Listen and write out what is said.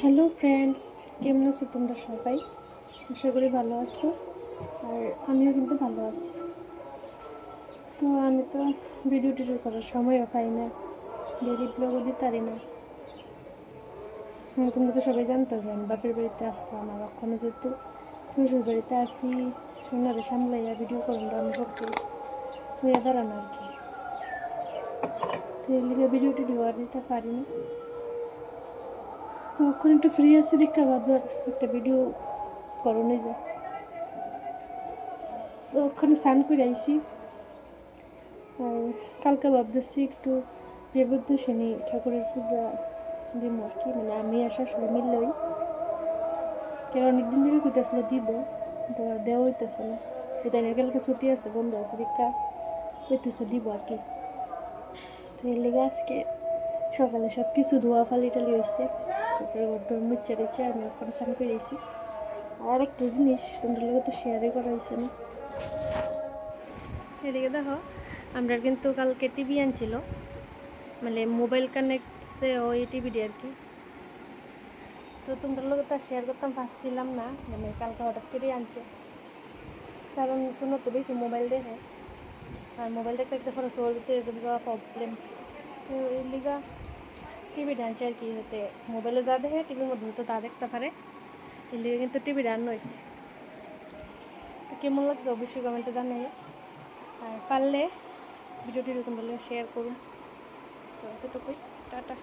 Hello friends, কেমন আছো তোমরা সবাই? আশা করি ভালো আছো। আর আমিও কিন্তু ভালো আছি। তো আমি তো ভিডিও টিডিও করার সময়ও পাই না, ডেইলি ব্লগও দিতে পারি না। তোমরা তো সবাই জানতো যে আমি বাপের বাড়িতে আসলাম, আর ওখানে যেহেতু শ্বশুর বাড়িতে আসি, সোনারে সামলাইয়া ভিডিও করানো আমি করতে হইয়া দাঁড়ানো আর কি। তো এর লিগে ভিডিও টিডিও আর দিতে পারি না। তো এখন একটু ফ্রি আছি, দেখা ভাবলাম একটা ভিডিও করো যায়। তো ওখানে স্নান করে আইসি। আর কালকে ভাবতেছি একটু দেবদ্বাসিনী ঠাকুরের পূজা দিব আর কি, মানে আমি আর শাশুড়ি মিললেই, কেন অনেকদিন ধরে কইতেছিল দিব, তো আর দেওয়া হইতেছে না। সেটা নিয়ে কালকে ছুটি আছে, বন্ধ আছে, দীক্ষা হইতেছে দিব আর কি। তো এর লেগে আজকে সকালে সব কিছু ধোয়া ফালি টালি হয়েছে, তারপরে ঘর মুচ্চা রেচে আমি ওখানে স্নান করে আইসি। আর একটা জিনিস তোমাদের লোক তো শেয়ারই করা হয়েছে না। এদিকে দেখো, আমরা কিন্তু কালকে টিভি আনছিল, মানে মোবাইল কানেক্টসে ওই টিভিটি আর কি। তো তোমরা লোক তো শেয়ার করতাম পারছিলাম না, মানে কালকে হঠাৎ করেই আনছে। কারণ শুনো তো বেশি মোবাইল দেখে, আর মোবাইল দেখতে দেখতে পরে শরীরতে প্রবলেম। তো এই লিগা টিভিটা আনছে আর কি, হতে মোবাইলে যা দেখে টিভির মধ্যে হতো তা দেখতে পারে। এই লিগে কিন্তু টিভিটা আনো হয়েছে। তো কেমন লাগছে অবশ্যই কমেন্টে জানাই। আর পারলে ভিডিওটি তোমরা শেয়ার করুন। তো এতটুকুই, টাটা।